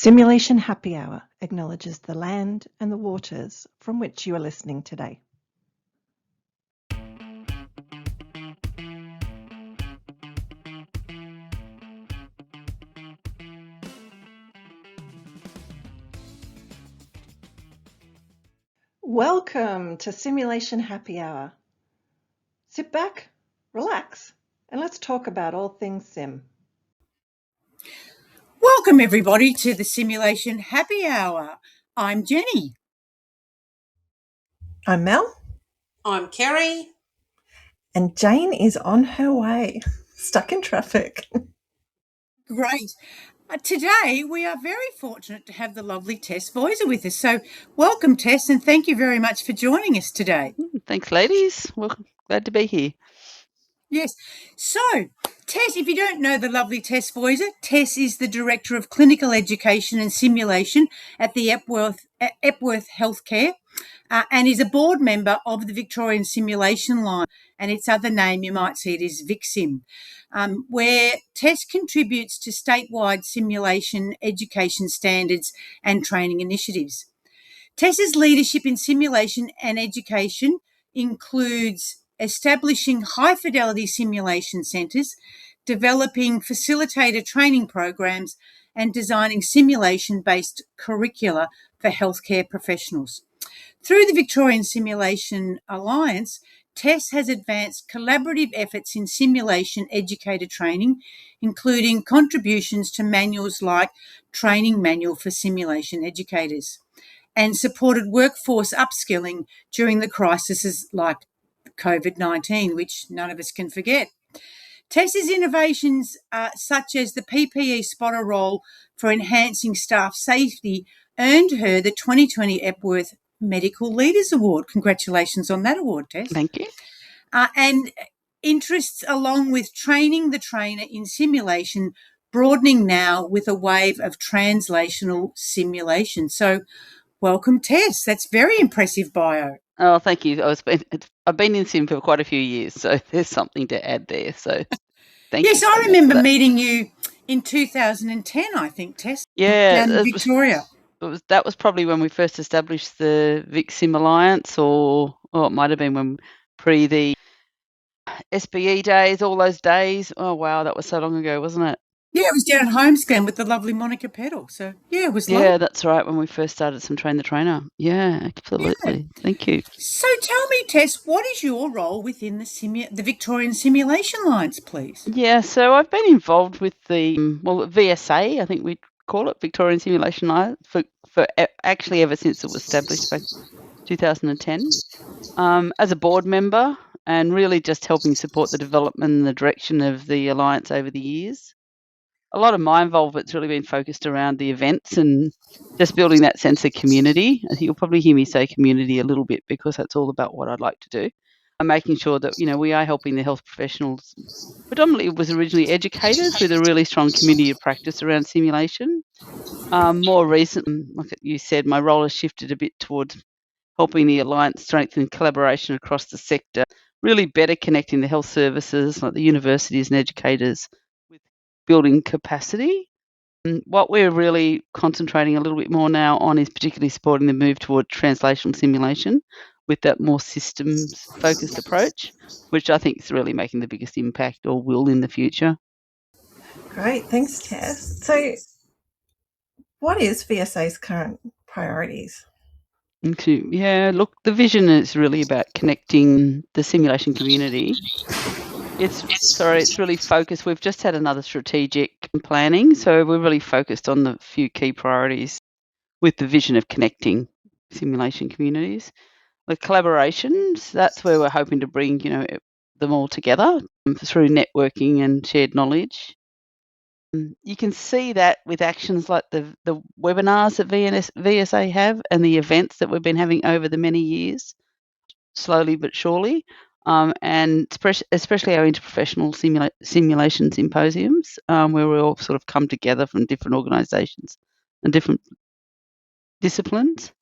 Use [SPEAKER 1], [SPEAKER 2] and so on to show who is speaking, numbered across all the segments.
[SPEAKER 1] Simulation Happy Hour acknowledges the land and the waters from which you are listening today. Welcome to Simulation Happy Hour. Sit back, relax, and let's talk about all things sim.
[SPEAKER 2] Welcome everybody to the Simulation Happy Hour. I'm Jenny.
[SPEAKER 1] I'm Mel.
[SPEAKER 3] I'm Kerry.
[SPEAKER 1] And Jane is on her way, stuck in traffic.
[SPEAKER 2] Great. Today we are very fortunate to have the lovely Tess Vawser with us. So welcome Tess, and thank you very much for joining us today.
[SPEAKER 4] Thanks ladies. Welcome. Glad to be here.
[SPEAKER 2] Yes. So, Tess, if you don't know the lovely Tess Vawser, Tess is the Director of Clinical Education and Simulation at the Epworth Healthcare and is a board member of the Victorian Simulation Line, and its other name, you might see it, is VicSim, where Tess contributes to statewide simulation education standards and training initiatives. Tess's leadership in simulation and education includes establishing high-fidelity simulation centres, developing facilitator training programs, and designing simulation-based curricula for healthcare professionals. Through the Victorian Simulation Alliance, Tess has advanced collaborative efforts in simulation educator training, including contributions to manuals like Training Manual for Simulation Educators, and supported workforce upskilling during the crises like COVID-19, which none of us can forget. Tess's innovations, such as the PPE spotter role for enhancing staff safety, earned her the 2020 Epworth Medical Leaders Award. Congratulations on that award, Tess.
[SPEAKER 4] Thank you.
[SPEAKER 2] And interests along with training the trainer in simulation, broadening now with a wave of translational simulation. So welcome, Tess. That's very impressive bio.
[SPEAKER 4] Oh, thank you. I've been in sim for quite a few years, so there's something to add there. So thank you.
[SPEAKER 2] Yes, I remember meeting you in 2010, I think, Tess.
[SPEAKER 4] Yeah,
[SPEAKER 2] down in Victoria.
[SPEAKER 4] That was probably when we first established the VicSim Alliance, or it might have been when pre the SBE days, all those days. Oh wow, that was so long ago, wasn't it?
[SPEAKER 2] Yeah, it was down at Homescan with the lovely Monica Peddle. So, yeah, it was lovely.
[SPEAKER 4] Yeah, that's right, when we first started some Train the Trainer. Yeah, absolutely. Yeah. Thank you.
[SPEAKER 2] So tell me, Tess, what is your role within the Victorian Simulation Alliance, please?
[SPEAKER 4] Yeah, so I've been involved with the VSA, I think we call it, Victorian Simulation Alliance, for actually ever since it was established back 2010, as a board member, and really just helping support the development and the direction of the Alliance over the years. A lot of my involvement's really been focused around the events and just building that sense of community. I think you'll probably hear me say community a little bit because that's all about what I'd like to do. And making sure that, we are helping the health professionals. Predominantly it was originally educators with a really strong community of practice around simulation. More recently, like you said, my role has shifted a bit towards helping the Alliance strengthen collaboration across the sector, really better connecting the health services like the universities and educators with building capacity. And what we're really concentrating a little bit more now on is particularly supporting the move toward translational simulation with that more systems-focused approach, which I think is really making the biggest impact, or will in the future.
[SPEAKER 1] Great, thanks, Tess. So what is VSA's current priorities?
[SPEAKER 4] Yeah, look, the vision is really about connecting the simulation community. It's really focused. We've just had another strategic planning, so we're really focused on the few key priorities with the vision of connecting simulation communities. The collaborations, that's where we're hoping to bring, them all together through networking and shared knowledge. You can see that with actions like the webinars that VSA have and the events that we've been having over the many years, slowly but surely. And especially our interprofessional simulation symposiums, where we all sort of come together from different organisations and different disciplines.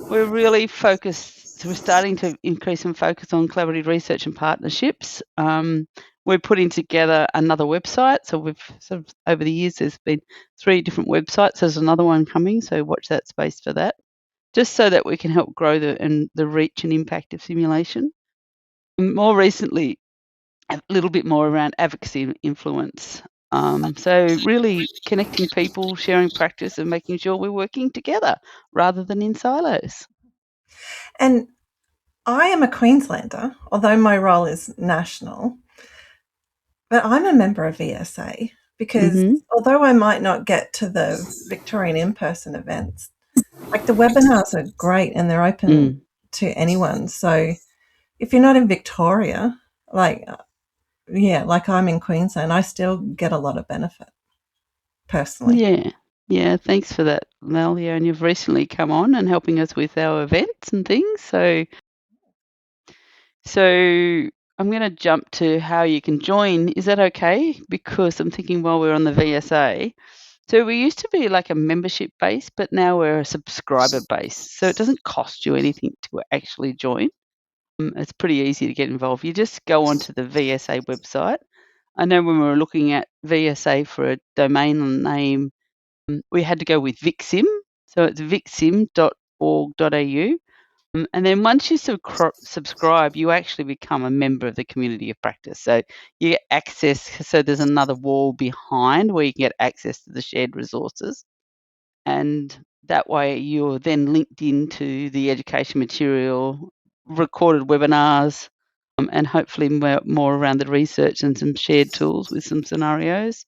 [SPEAKER 4] We're really focused, so we're starting to increase some focus on collaborative research and partnerships we're putting together another website. So we've sort of over the years, there's been 3 different websites. There's another one coming, so watch that space for that. Just so that we can help grow the reach and impact of simulation. More recently, a little bit more around advocacy and influence. So really connecting people, sharing practice, and making sure we're working together rather than in silos.
[SPEAKER 1] And I am a Queenslander, although my role is national, but I'm a member of VSA because although I might not get to the Victorian in-person events, like the webinars are great and they're open to anyone. So if you're not in Victoria, like I'm in Queensland, I still get a lot of benefit personally.
[SPEAKER 4] Yeah, thanks for that, Mel. Yeah, and you've recently come on and helping us with our events and things. So I'm going to jump to how you can join. Is that okay? Because I'm thinking while we're on the VSA. So we used to be like a membership base, but now we're a subscriber base. So it doesn't cost you anything to actually join. It's pretty easy to get involved. You just go onto the VSA website. I know when we were looking at VSA for a domain name, we had to go with VicSim. So it's vicsim.org.au. And then once you subscribe, you actually become a member of the community of practice. So you get access. So there's another wall behind where you can get access to the shared resources. And that way you're then linked into the education material, recorded webinars, and hopefully more around the research and some shared tools with some scenarios.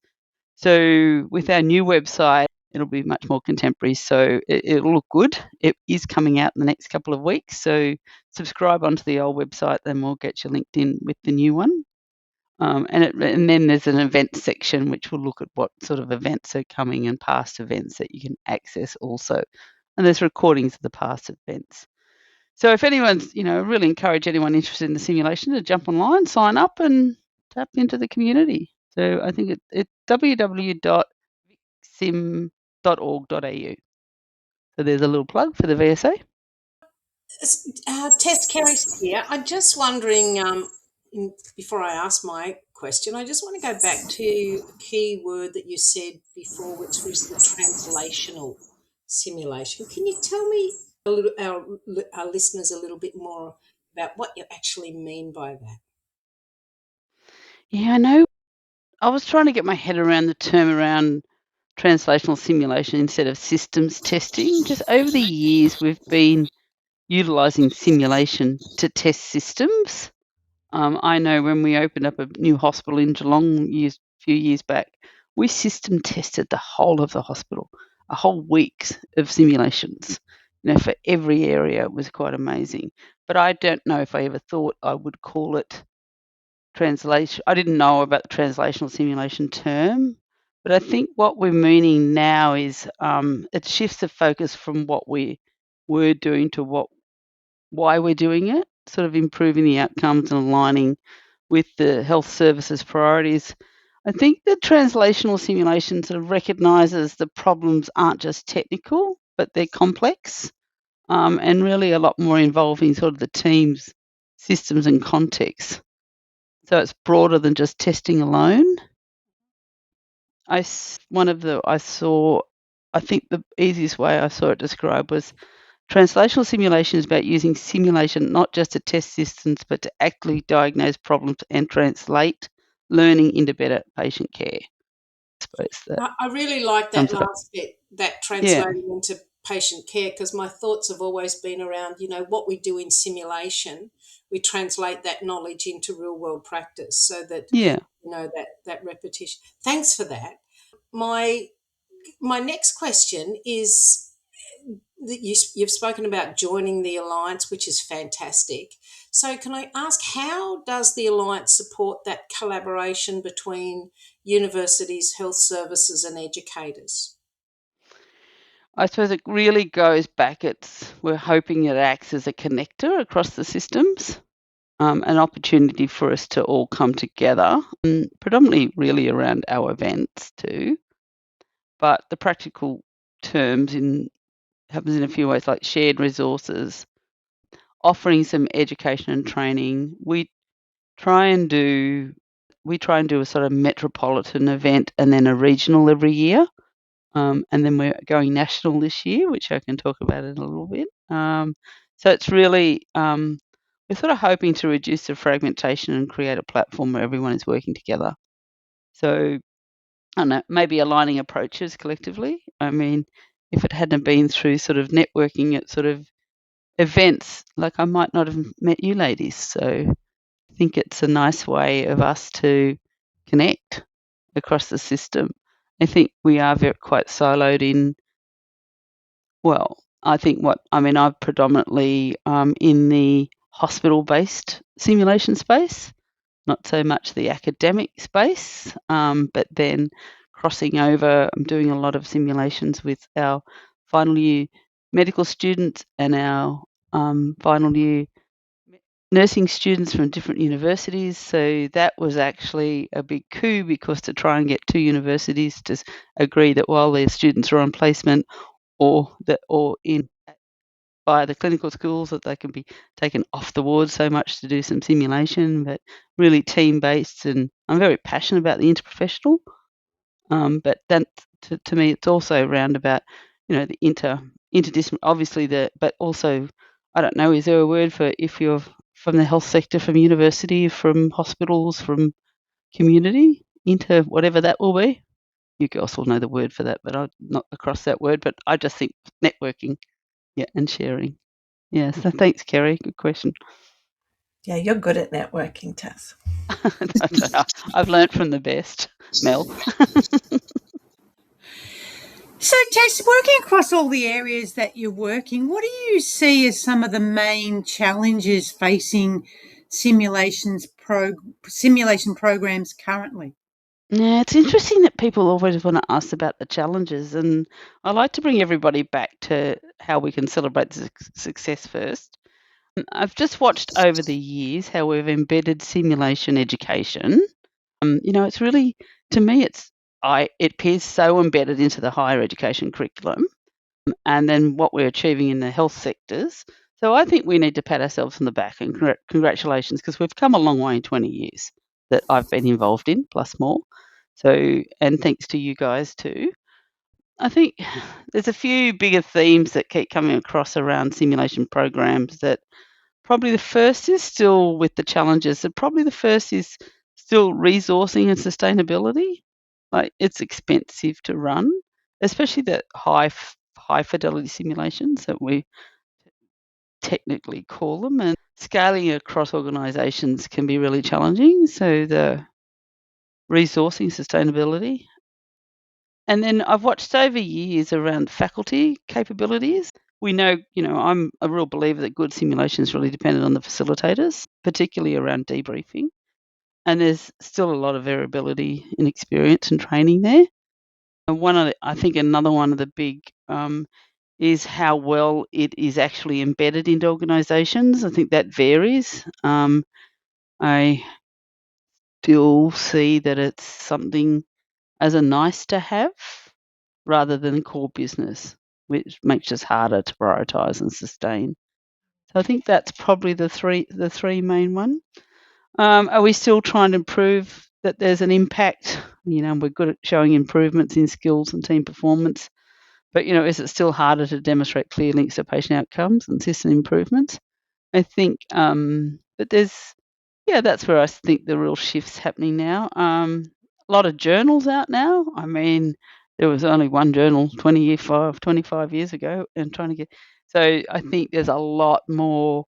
[SPEAKER 4] So with our new website, it'll be much more contemporary, so it'll look good. It is coming out in the next couple of weeks, so subscribe onto the old website, then we'll get you linked in with the new one. And then there's an events section which will look at what sort of events are coming and past events that you can access also. And there's recordings of the past events. So if anyone's, really encourage anyone interested in the simulation to jump online, sign up and tap into the community. So I think it's www.vicsim.org.au. So there's a little plug for the VSA.
[SPEAKER 3] Tess, Kerry's here. I'm just wondering, before I ask my question, I just want to go back to a key word that you said before, which was the translational simulation. Can you tell me our listeners a little bit more about what you actually mean by that?
[SPEAKER 4] Yeah, I know. I was trying to get my head around the term around translational simulation instead of systems testing. Just over the years, we've been utilising simulation to test systems. I know when we opened up a new hospital in Geelong a few years back, we system tested the whole of the hospital, a whole week of simulations, for every area. It was quite amazing. But I don't know if I ever thought I would call it translation. I didn't know about the translational simulation term, but I think what we're meaning now is it shifts the focus from what we were doing to why we're doing it, sort of improving the outcomes and aligning with the health services priorities. I think the translational simulation sort of recognises the problems aren't just technical, but they're complex, and really a lot more involving sort of the teams, systems and context. So it's broader than just testing alone. I think the easiest way I saw it described was translational simulation is about using simulation not just to test systems, but to actively diagnose problems and translate learning into better patient care. I suppose that
[SPEAKER 3] I really like that last bit, that translating into patient care, because my thoughts have always been around, what we do in simulation, we translate that knowledge into real world practice so that, that repetition. Thanks for that. My next question is that you've spoken about joining the Alliance, which is fantastic. So can I ask, how does the Alliance support that collaboration between universities, health services and educators?
[SPEAKER 4] I suppose it really goes back. We're hoping it acts as a connector across the systems, an opportunity for us to all come together, predominantly really around our events too. But the practical terms happens in a few ways, like shared resources, offering some education and training. We try and do we try and do a sort of metropolitan event and then a regional every year. And then we're going national this year, which I can talk about in a little bit. So it's really, we're sort of hoping to reduce the fragmentation and create a platform where everyone is working together. So, I don't know, maybe aligning approaches collectively. I mean, if it hadn't been through sort of networking at sort of events, like I might not have met you ladies. So I think it's a nice way of us to connect across the system. I think we are quite siloed in, well, I've predominantly in the hospital-based simulation space, not so much the academic space, but then crossing over, I'm doing a lot of simulations with our final year medical students and our final year nursing students from different universities. So that was actually a big coup, because to try and get two universities to agree that while their students are on placement or in by the clinical schools, that they can be taken off the ward so much to do some simulation, but really team based. And I'm very passionate about the interprofessional. But then to me, it's also around about, the interdisciplinary, obviously but also, I don't know, is there a word for if you're from the health sector, from university, from hospitals, from community, into whatever that will be? You girls will know the word for that, but I'm not across that word. But I just think networking, and sharing. Yeah, so thanks, Kerry. Good question.
[SPEAKER 1] Yeah, you're good at networking, Tess.
[SPEAKER 4] I've learnt from the best, Mel.
[SPEAKER 2] So, Tess, working across all the areas that you're working, what do you see as some of the main challenges facing simulation programs currently?
[SPEAKER 4] Yeah, it's interesting that people always want to ask about the challenges, and I like to bring everybody back to how we can celebrate the success first. I've just watched over the years how we've embedded simulation education. It's really, to me, it appears so embedded into the higher education curriculum, and then what we're achieving in the health sectors. So I think we need to pat ourselves on the back and congratulations, because we've come a long way in 20 years that I've been involved in, plus more. So, and thanks to you guys too. I think there's a few bigger themes that keep coming across around simulation programs. That probably the first is still with the challenges. So probably the first is still resourcing and sustainability. Like, it's expensive to run, especially the high fidelity simulations that we technically call them, and scaling across organisations can be really challenging. So the resourcing, sustainability. And then I've watched over years around faculty capabilities. We know, I'm a real believer that good simulation is really dependent on the facilitators, particularly around debriefing. And there's still a lot of variability in experience and training there. And I think another one of the big is how well it is actually embedded into organisations. I think that varies. I still see that it's something as a nice to have rather than core business, which makes it harder to prioritise and sustain. So I think that's probably the three main one. Are we still trying to improve that there's an impact? We're good at showing improvements in skills and team performance, but is it still harder to demonstrate clear links to patient outcomes and system improvements? I think, but that's where I think the real shift's happening now. A lot of journals out now. I mean, there was only one journal 25 years ago, and so I think there's a lot more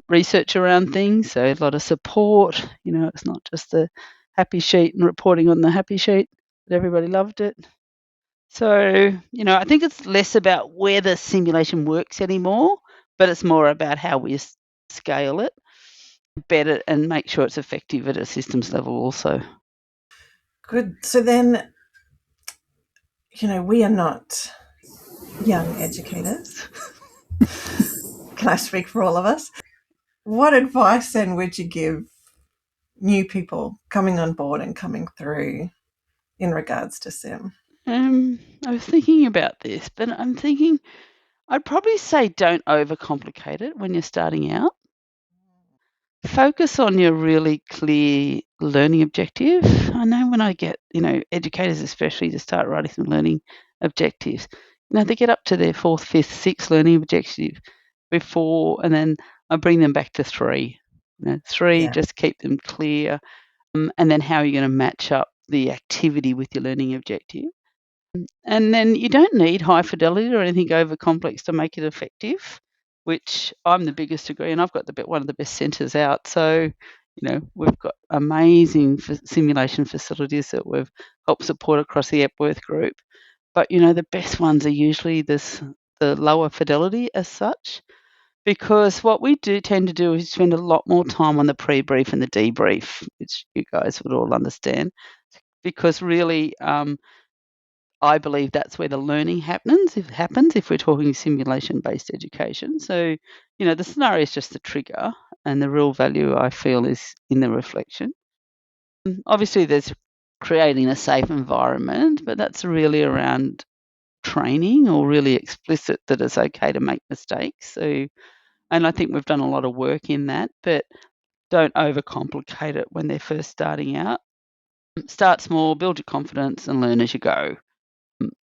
[SPEAKER 4] research around things. So a lot of support. It's not just the happy sheet and reporting on the happy sheet, but everybody loved it. So, I think it's less about where the simulation works anymore, but it's more about how we scale it better and make sure it's effective at a systems level also.
[SPEAKER 1] Good. So then, we are not young educators. Can I speak for all of us? What advice then would you give new people coming on board and coming through in regards to sim?
[SPEAKER 4] I was thinking about this, but I'm thinking I'd probably say don't overcomplicate it when you're starting out. focus on your really clear learning objective. I know when I get, educators especially to start writing some learning objectives, they get up to their fourth, fifth, sixth learning objective before, and then I bring them back to three. Three,
[SPEAKER 1] Yeah.
[SPEAKER 4] just keep them clear. And then how are you going to match up the activity with your learning objective? And then you don't need high fidelity or anything over complex to make it effective, which I'm the biggest agree, and I've got one of the best centres out. So, we've got amazing simulation facilities that we've helped support across the Epworth group. But the best ones are usually the lower fidelity as such, because what we do tend to do is spend a lot more time on the pre-brief and the debrief, which you guys would all understand, because really, I believe that's where the learning happens. If we're talking simulation-based education. So, the scenario is just the trigger, and the real value I feel is in the reflection. Obviously, there's creating a safe environment, but that's really around training or really explicit that it's okay to make mistakes. So, and I think we've done a lot of work in that, but don't overcomplicate it when they're first starting out. Start small, build your confidence, and learn as you go.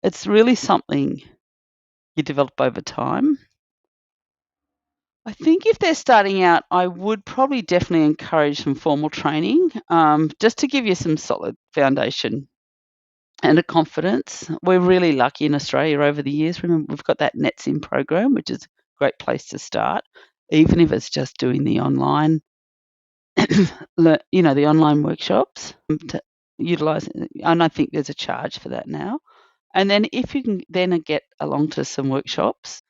[SPEAKER 4] It's really something you develop over time. I think if they're starting out, I would probably definitely encourage some formal training, just to give you some solid foundation and a confidence. We're really lucky in Australia over the years. Remember, we've got that NetSim program, which is a great place to start, even if it's just doing the online, the online workshops to utilise. And I think there's a charge for that now. And then if you can then get along to some workshops,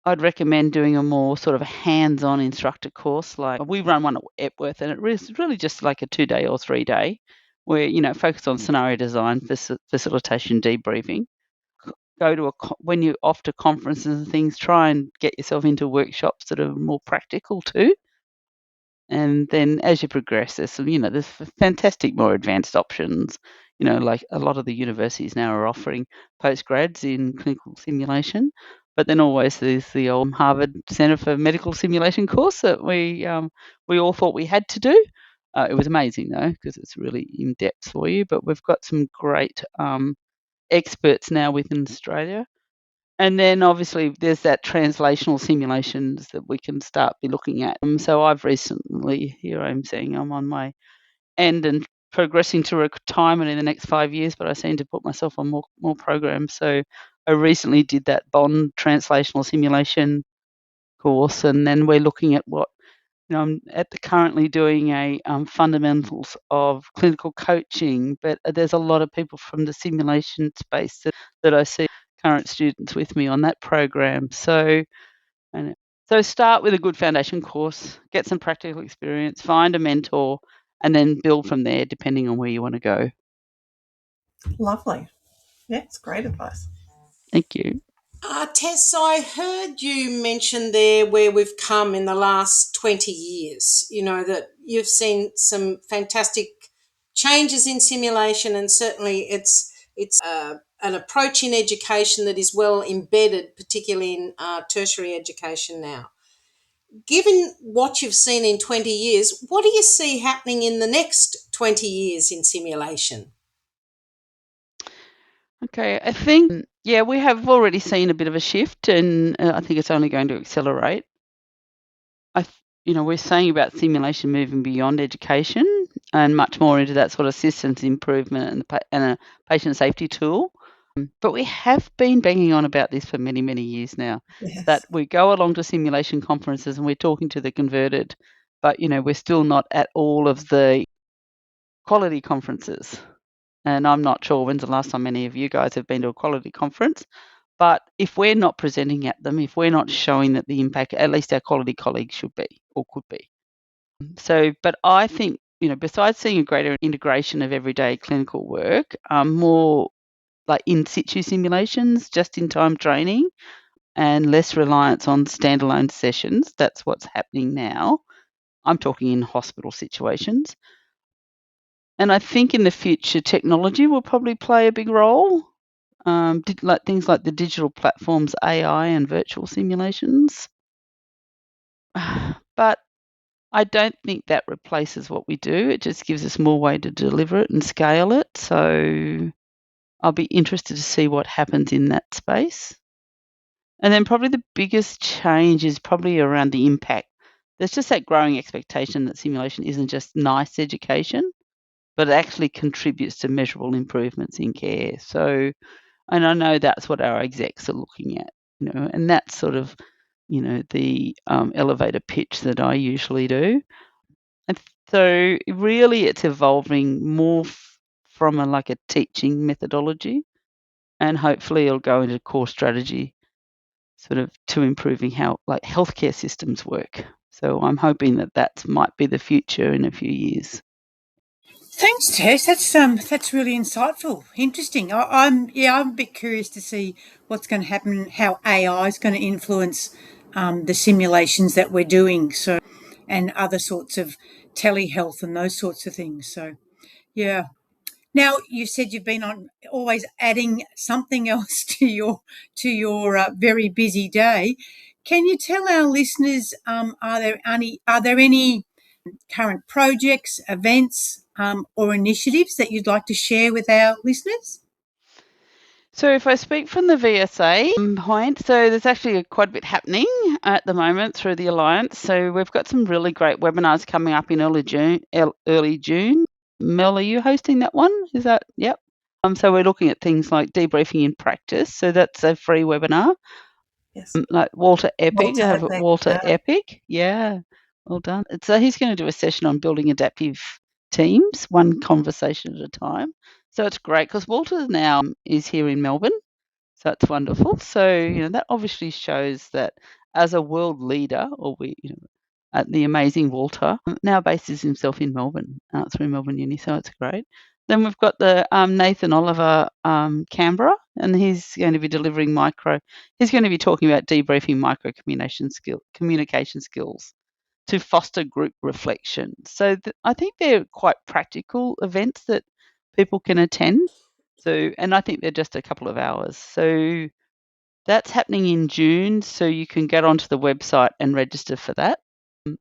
[SPEAKER 4] I'd recommend doing a more sort of hands-on instructor course. Like we run one at Epworth, and it's really just like a 2-day or 3-day where, focus on scenario design, facilitation, debriefing. Go to when you're off to conferences and things, try and get yourself into workshops that are more practical too. And then as you progress, there's fantastic more advanced options. Like a lot of the universities now are offering postgrads in clinical simulation, but then always there's the old Harvard Center for Medical Simulation course that we all thought we had to do. It was amazing though, because it's really in depth for you. But we've got some great experts now within Australia. And then obviously there's that translational simulations that we can start be looking at. So I've recently, here I'm saying I'm on my end and progressing to retirement in the next 5 years, but I seem to put myself on more programs. So I recently did that Bond translational simulation course, and then we're looking at what, I'm currently doing a fundamentals of clinical coaching, but there's a lot of people from the simulation space that I see current students with me on that program. So start with a good foundation course, get some practical experience, find a mentor, and then build from there depending on where you want to go.
[SPEAKER 1] Lovely. Yeah, it's great advice.
[SPEAKER 4] Thank you.
[SPEAKER 3] Tess, I heard you mention there where we've come in the last 20 years, that you've seen some fantastic changes in simulation, and certainly it's an approach in education that is well embedded, particularly in tertiary education now. Given what you've seen in 20 years, what do you see happening in the next 20 years in simulation?
[SPEAKER 4] Okay, I think, we have already seen a bit of a shift, and I think it's only going to accelerate. We're saying about simulation moving beyond education and much more into that sort of systems improvement and a patient safety tool. But we have been banging on about this for many, many years now.
[SPEAKER 1] Yes.
[SPEAKER 4] That we go along to simulation conferences and we're talking to the converted, but we're still not at all of the quality conferences. And I'm not sure when's the last time any of you guys have been to a quality conference. But if we're not presenting at them, if we're not showing that the impact, at least our quality colleagues should be or could be. So, but I think, besides seeing a greater integration of everyday clinical work, more like in situ simulations, just in time training, and less reliance on standalone sessions. That's what's happening now. I'm talking in hospital situations. And I think in the future, technology will probably play a big role. Things like the digital platforms, AI and virtual simulations. But I don't think that replaces what we do. It just gives us more way to deliver it and scale it. So I'll be interested to see what happens in that space. And then probably the biggest change is probably around the impact. There's just that growing expectation that simulation isn't just nice education, but it actually contributes to measurable improvements in care. So, and I know that's what our execs are looking at, and that's sort of, the elevator pitch that I usually do. And so really it's evolving more from a teaching methodology, and hopefully it'll go into core strategy sort of to improving how healthcare systems work. So I'm hoping that might be the future in a few years.
[SPEAKER 2] Thanks, Tess. That's really insightful, interesting. I'm a bit curious to see what's going to happen, how AI is going to influence the simulations that we're doing. So, and other sorts of telehealth and those sorts of things. So, yeah. Now you said you've been on always adding something else to your very busy day. Can you tell our listeners are there any current projects, events, or initiatives that you'd like to share with our listeners?
[SPEAKER 4] So if I speak from the VSA point, so there's actually quite a bit happening at the moment through the Alliance. So we've got some really great webinars coming up in early June. Mel, are you hosting that one? Is that, yep. So we're looking at things like debriefing in practice. So that's a free webinar.
[SPEAKER 1] Yes.
[SPEAKER 4] Like Walter Epic.
[SPEAKER 1] Walter Epic, yeah.
[SPEAKER 4] Epic. Yeah. Well done. So he's going to do a session on building adaptive teams, one conversation at a time. So it's great because Walter now is here in Melbourne. So that's wonderful. So, that obviously shows that as a world leader, the amazing Walter now bases himself in Melbourne through Melbourne Uni. So it's great. Then we've got the Nathan Oliver Canberra, and he's going to be delivering he's going to be talking about debriefing micro communication skills to foster group reflection. So I think they're quite practical events that people can attend. So, and I think they're just a couple of hours. So that's happening in June. So you can get onto the website and register for that.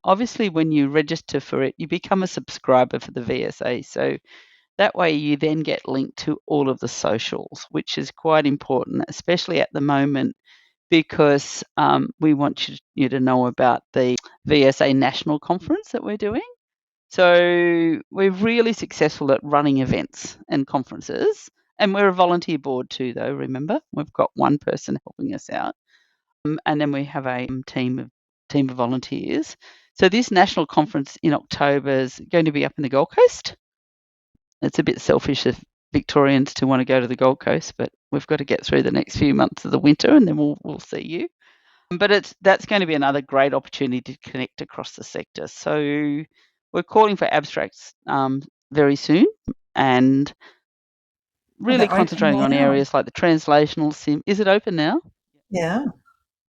[SPEAKER 4] Obviously, when you register for it, you become a subscriber for the VSA. So that way you then get linked to all of the socials, which is quite important, especially at the moment, because we want you to know about the VSA National Conference that we're doing. So we're really successful at running events and conferences, and we're a volunteer board too, though, remember. We've got one person helping us out, and then we have a team of volunteers. So this national conference in October is going to be up in the Gold Coast. It's a bit selfish of Victorians to want to go to the Gold Coast, but we've got to get through the next few months of the winter, and then we'll see you. But that's going to be another great opportunity to connect across the sector. So we're calling for abstracts very soon, and really concentrating on areas like the translational sim. Is it open now?
[SPEAKER 1] Yeah.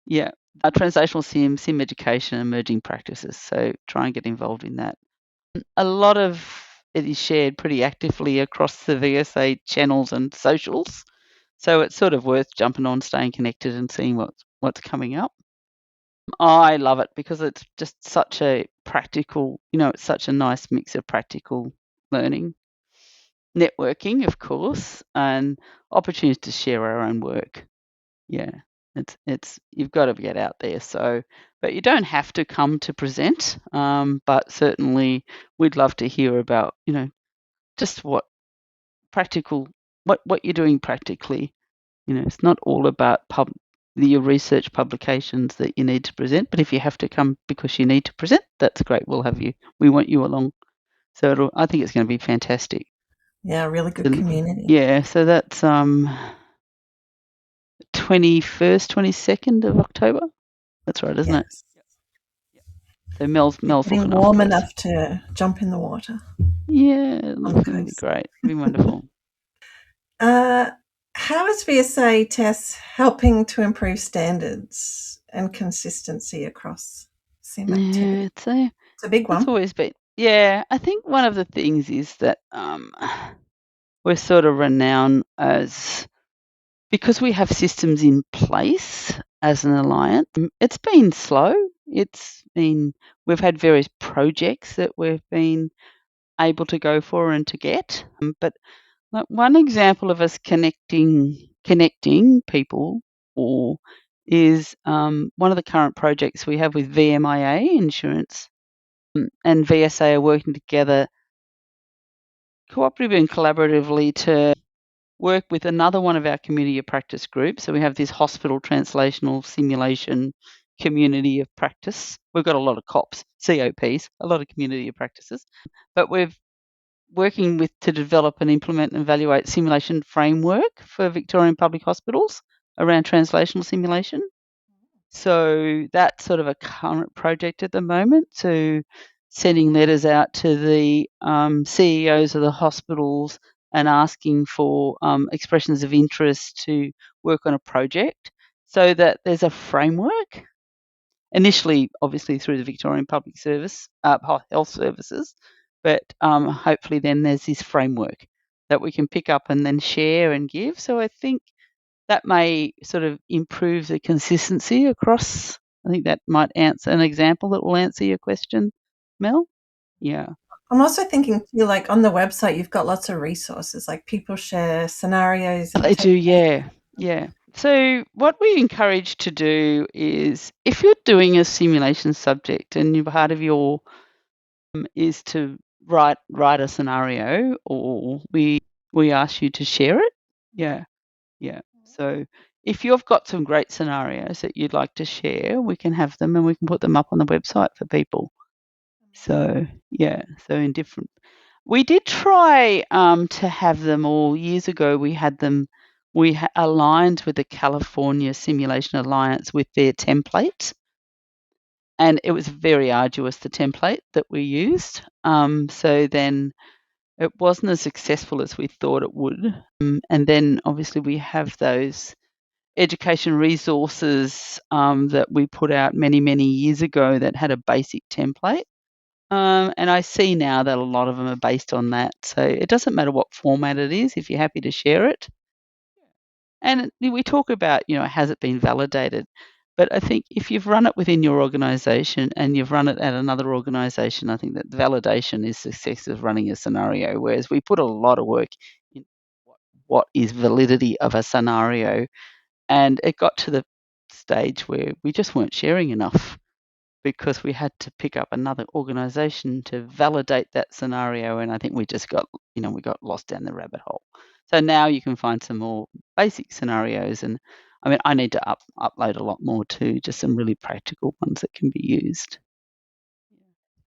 [SPEAKER 4] Yeah. Translational sim education, emerging practices. So try and get involved in that. A lot of it is shared pretty actively across the VSA channels and socials. So it's sort of worth jumping on, staying connected and seeing what's coming up. I love it because it's just such a practical, it's such a nice mix of practical learning, networking, of course, and opportunities to share our own work. Yeah, it's you've got to get out there. So, but you don't have to come to present, but certainly we'd love to hear about, just what you're doing practically. It's not all about your research publications that you need to present, but if you have to come because you need to present, that's great. We'll have you. We want you along. So I think it's going to be fantastic.
[SPEAKER 1] Yeah, really good community.
[SPEAKER 4] Yeah, so that's 21st, 22nd of October. That's right, isn't it? So Mel's looking
[SPEAKER 1] warm
[SPEAKER 4] after
[SPEAKER 1] enough to jump in the water.
[SPEAKER 4] Yeah, it's going to be great. It'll be wonderful.
[SPEAKER 1] How is VSA, Tess, helping to improve standards and consistency across sim activity?
[SPEAKER 4] Yeah,
[SPEAKER 1] it's a big one.
[SPEAKER 4] It's always been. Yeah, I think one of the things is that we're sort of renowned as, because we have systems in place as an alliance, it's been slow we've had various projects that we've been able to go for and to get. But one example of us connecting people is one of the current projects we have with VMIA Insurance and VSA are working together cooperatively and collaboratively to work with another one of our community of practice groups. So we have this hospital translational simulation community of practice. We've got a lot of COPs, a lot of community of practices, but we're working to develop and implement and evaluate simulation framework for Victorian public hospitals around translational simulation. So that's sort of a current project at the moment. So sending letters out to the CEOs of the hospitals and asking for expressions of interest to work on a project so that there's a framework. Initially, obviously, through the Victorian Public Service, Health Services, but hopefully then there's this framework that we can pick up and then share and give. So I think that may sort of improve the consistency across. I think that might answer an example that will answer your question, Mel. Yeah.
[SPEAKER 1] I'm also thinking too, like on the website, you've got lots of resources, like people share scenarios.
[SPEAKER 4] They do, yeah. Yeah. So what we encourage to do is if you're doing a simulation subject and part of your is to write a scenario, or we ask you to share it. Yeah. Yeah. So if you've got some great scenarios that you'd like to share, we can have them and we can put them up on the website for people. So yeah, so in different. We did try to have them all years ago. We had them. We aligned with the California Simulation Alliance with their template, and it was very arduous, the template that we used. So then it wasn't as successful as we thought it would. And then obviously we have those education resources that we put out many, many years ago that had a basic template. And I see now that a lot of them are based on that. So it doesn't matter what format it is if you're happy to share it. And we talk about, has it been validated? But I think if you've run it within your organisation and you've run it at another organisation, I think that validation is success of running a scenario, whereas we put a lot of work in what is validity of a scenario. And it got to the stage where we just weren't sharing enough because we had to pick up another organisation to validate that scenario. And I think we just got, we got lost down the rabbit hole. So now you can find some more basic scenarios. And I mean, I need to upload a lot more too, just some really practical ones that can be used.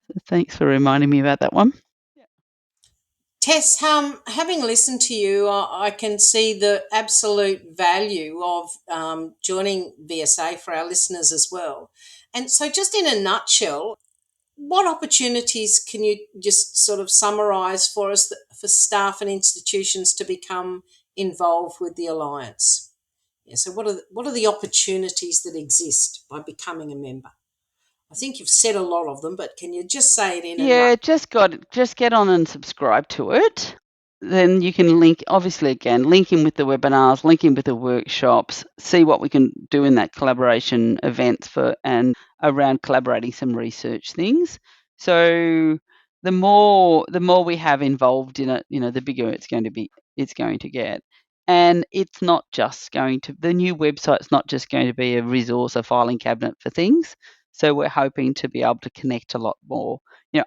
[SPEAKER 4] So thanks for reminding me about that one.
[SPEAKER 3] Tess, having listened to you, I can see the absolute value of joining VSA for our listeners as well. And so just in a nutshell, what opportunities can you just sort of summarise for us for staff and institutions to become involved with the Alliance? Yeah, so what are the opportunities that exist by becoming a member? I think you've said a lot of them, but can you just say it in a nutshell?
[SPEAKER 4] Just get on and subscribe to it. Then you can link in with the webinars, link in with the workshops, see what we can do in that collaboration events and around collaborating some research things. So the more we have involved in it, the bigger it's going to get. And it's not just the new website's not just going to be a resource, a filing cabinet for things. So we're hoping to be able to connect a lot more,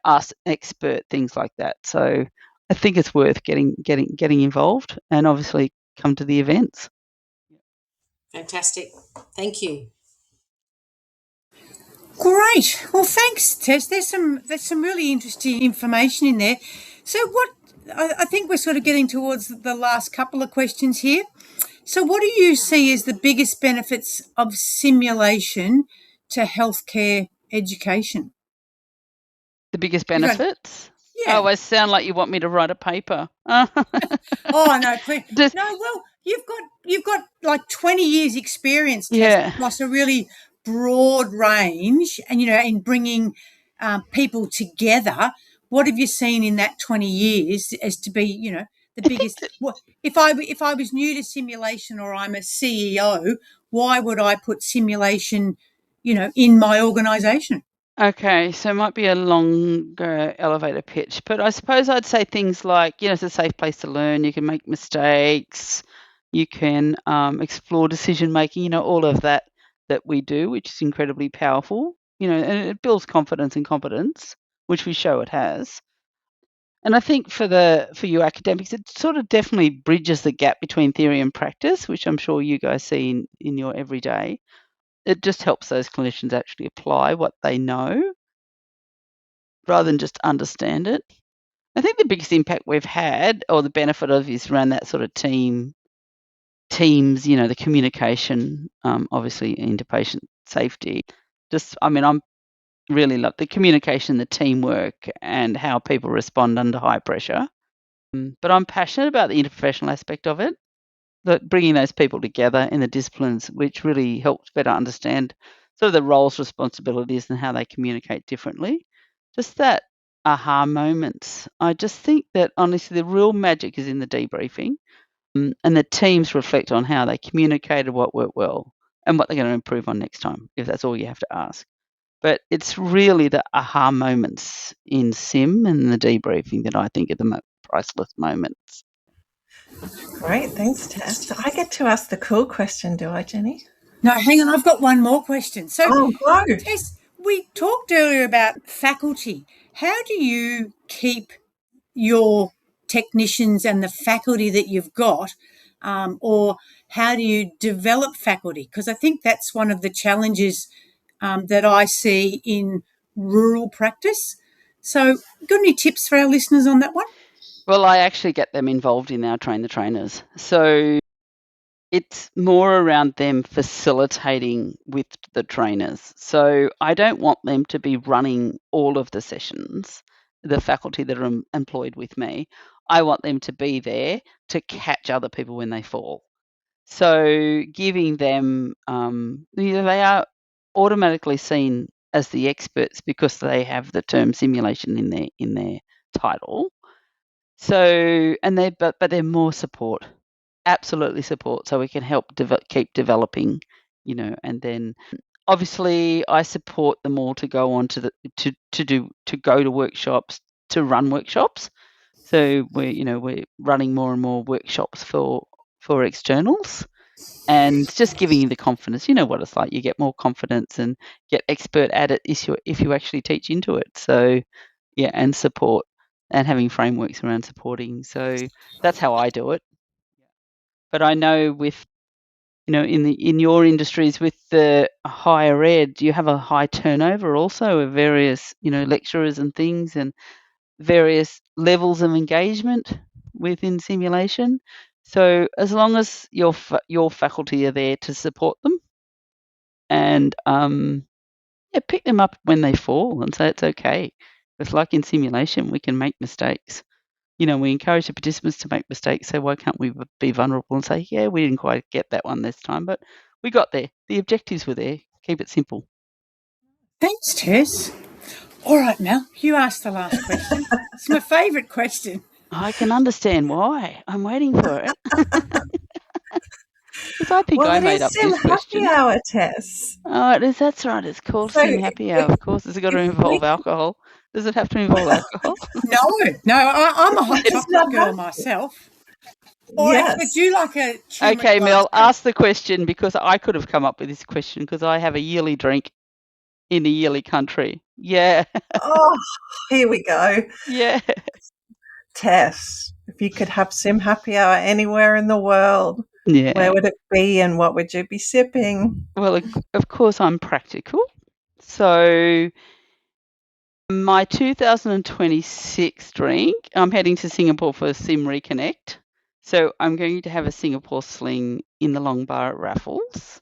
[SPEAKER 4] ask expert things like that. So I think it's worth getting involved and obviously come to the events.
[SPEAKER 3] Fantastic. Thank you.
[SPEAKER 2] Great. Well, thanks, Tess. There's some really interesting information in there. So I think we're sort of getting towards the last couple of questions here. So what do you see as the biggest benefits of simulation to healthcare education?
[SPEAKER 4] The biggest benefits?
[SPEAKER 2] Yeah.
[SPEAKER 4] Oh, I sound like you want me to write a paper.
[SPEAKER 2] Oh no, no. Well, you've got like 20 years experience, Tess, across a really broad range, and in bringing people together. What have you seen in that 20 years as to be, the biggest? If I was new to simulation or I'm a CEO, why would I put simulation in my organisation.
[SPEAKER 4] Okay, so it might be a longer elevator pitch, but I suppose I'd say things like, it's a safe place to learn. You can make mistakes. You can explore decision making. All of that we do, which is incredibly powerful. And it builds confidence and competence, which we show it has. And I think for you academics, it sort of definitely bridges the gap between theory and practice, which I'm sure you guys see in your everyday. It just helps those clinicians actually apply what they know rather than just understand it. I think the biggest impact we've had, or the benefit of, is around that sort of teams, the communication, obviously into patient safety. I'm really love the communication, the teamwork, and how people respond under high pressure. But I'm passionate about the interprofessional aspect of it, bringing those people together in the disciplines, which really helps better understand sort of the roles, responsibilities, and how they communicate differently. Just that aha moments. I just think that honestly, the real magic is in the debriefing, and the teams reflect on how they communicated, what worked well, and what they're going to improve on next time, if that's all you have to ask. But it's really the aha moments in SIM and the debriefing that I think are the priceless moments.
[SPEAKER 1] Great, thanks, Tess. I get to ask the cool question, do I, Jenny?
[SPEAKER 2] No, hang on, I've got one more question. So,
[SPEAKER 1] go.
[SPEAKER 2] Tess, we talked earlier about faculty. How do you keep your technicians and the faculty that you've got, or how do you develop faculty? Because I think that's one of the challenges that I see in rural practice. So, got any tips for our listeners on that one?
[SPEAKER 4] Well, I actually get them involved in our Train the Trainers. So it's more around them facilitating with the trainers. So I don't want them to be running all of the sessions, the faculty that are employed with me. I want them to be there to catch other people when they fall. So giving them, they are automatically seen as the experts because they have the term simulation in their title. So, and but they're more support, absolutely support, so we can help keep developing, and then obviously I support them all to go on to go to workshops, to run workshops. So we're running more and more workshops for externals, and just giving you the confidence. You know what it's like. You get more confidence and get expert at it if you actually teach into it. So yeah, and support, and having frameworks around supporting. So that's how I do it. But I know with in your industries with the higher ed, you have a high turnover also of various lecturers and things, and various levels of engagement within simulation. So as long as your faculty are there to support them, and pick them up when they fall and say it's okay. It's like in simulation, we can make mistakes. We encourage the participants to make mistakes, so why can't we be vulnerable and say, yeah, we didn't quite get that one this time, but we got there. The objectives were there. Keep it simple.
[SPEAKER 2] Thanks, Tess. All right, Mel, you asked the last question. It's my favourite question.
[SPEAKER 4] I can understand why. I'm waiting for it. Because I think I made up this question.
[SPEAKER 1] Happy hour, Tess.
[SPEAKER 4] Oh, that's right. It's called Sim Happy Hour. Of course, it's got to involve alcohol. Does it have to involve alcohol?
[SPEAKER 2] No, I'm a hot chocolate girl myself. Or
[SPEAKER 1] yes.
[SPEAKER 2] would you like a
[SPEAKER 4] Okay, Mel, ask the question, because I could have come up with this question because I have a yearly drink in a yearly country. Yeah.
[SPEAKER 1] Oh, here we go.
[SPEAKER 4] Yeah.
[SPEAKER 1] Tess, if you could have Sim Happy Hour anywhere in the world, where would it be and what would you be sipping?
[SPEAKER 4] Well, of course, I'm practical. So my 2026 drink, I'm heading to Singapore for Sim Reconnect. So I'm going to have a Singapore Sling in the long bar at Raffles.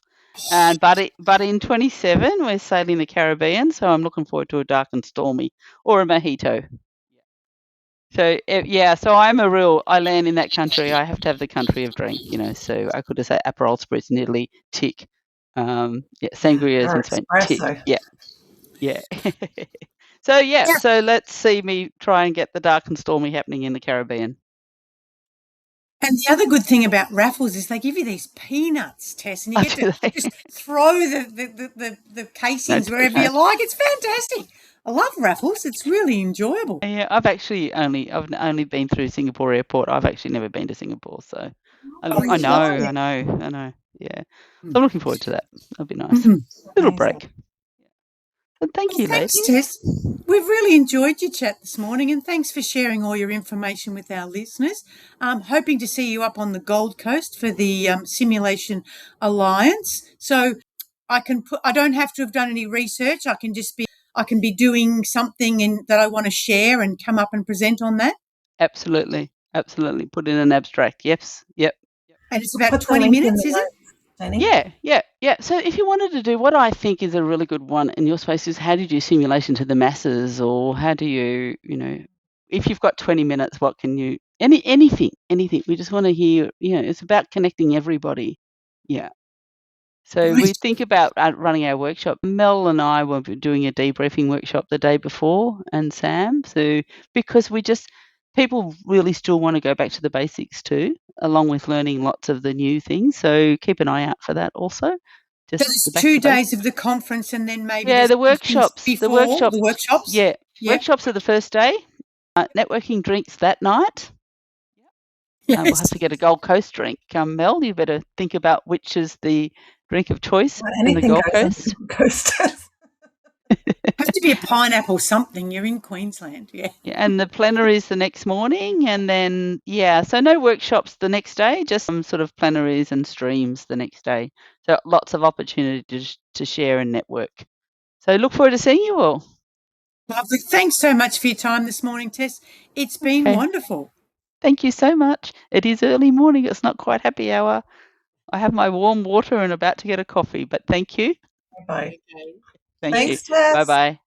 [SPEAKER 4] But in 27, we're sailing the Caribbean, so I'm looking forward to a dark and stormy or a mojito. So so I land in that country. I have to have the country of drink, So I could have said Aperol Spritz in Italy, tick. Sangrias in Spain, tick. Yeah. So let's see me try and get the dark and stormy happening in the Caribbean.
[SPEAKER 2] And the other good thing about raffles is they give you these peanuts, Tess, and you get to just throw the casings wherever you like. It's fantastic. I love raffles. It's really enjoyable.
[SPEAKER 4] Yeah, I've only been through Singapore Airport. I've actually never been to Singapore, so I know. Yeah, so I'm looking forward to that. That'll be nice. Little break. But thank you,
[SPEAKER 2] Thanks,
[SPEAKER 4] ladies.
[SPEAKER 2] Tess. We've really enjoyed your chat this morning, and thanks for sharing all your information with our listeners. Hoping to see you up on the Gold Coast for the Simulation Alliance. So I don't have to have done any research. I can be doing something that I want to share and come up and present on that.
[SPEAKER 4] Absolutely. Put in an abstract. Yes. Yep.
[SPEAKER 2] And it's about 20 minutes, is it?
[SPEAKER 4] Yeah. So if you wanted to do what I think is a really good one in your space is how do you do simulation to the masses, or how do you, if you've got 20 minutes, what can you, anything. We just want to hear, it's about connecting everybody. Yeah. So we think about running our workshop. Mel and I were doing a debriefing workshop the day before, and Sam. So because people really still want to go back to the basics too, along with learning lots of the new things. So keep an eye out for that also.
[SPEAKER 2] So it's 2 days of the conference, and then maybe
[SPEAKER 4] the workshops.
[SPEAKER 2] The workshops.
[SPEAKER 4] Yeah. Workshops are the first day. Networking drinks that night. Yes. We'll have to get a Gold Coast drink. Mel, you better think about which is the drink of choice in the Gold Coast.
[SPEAKER 2] Have to be a pineapple something. You're in Queensland, yeah.
[SPEAKER 4] And the plenaries the next morning, and then so no workshops the next day, just some sort of plenaries and streams the next day. So lots of opportunity to share and network. So look forward to seeing you all.
[SPEAKER 2] Lovely. Thanks so much for your time this morning, Tess. It's been wonderful.
[SPEAKER 4] Thank you so much. It is early morning. It's not quite happy hour. I have my warm water and about to get a coffee, but thank you.
[SPEAKER 1] Bye.
[SPEAKER 4] Thanks,
[SPEAKER 1] Tess.
[SPEAKER 4] Bye-bye.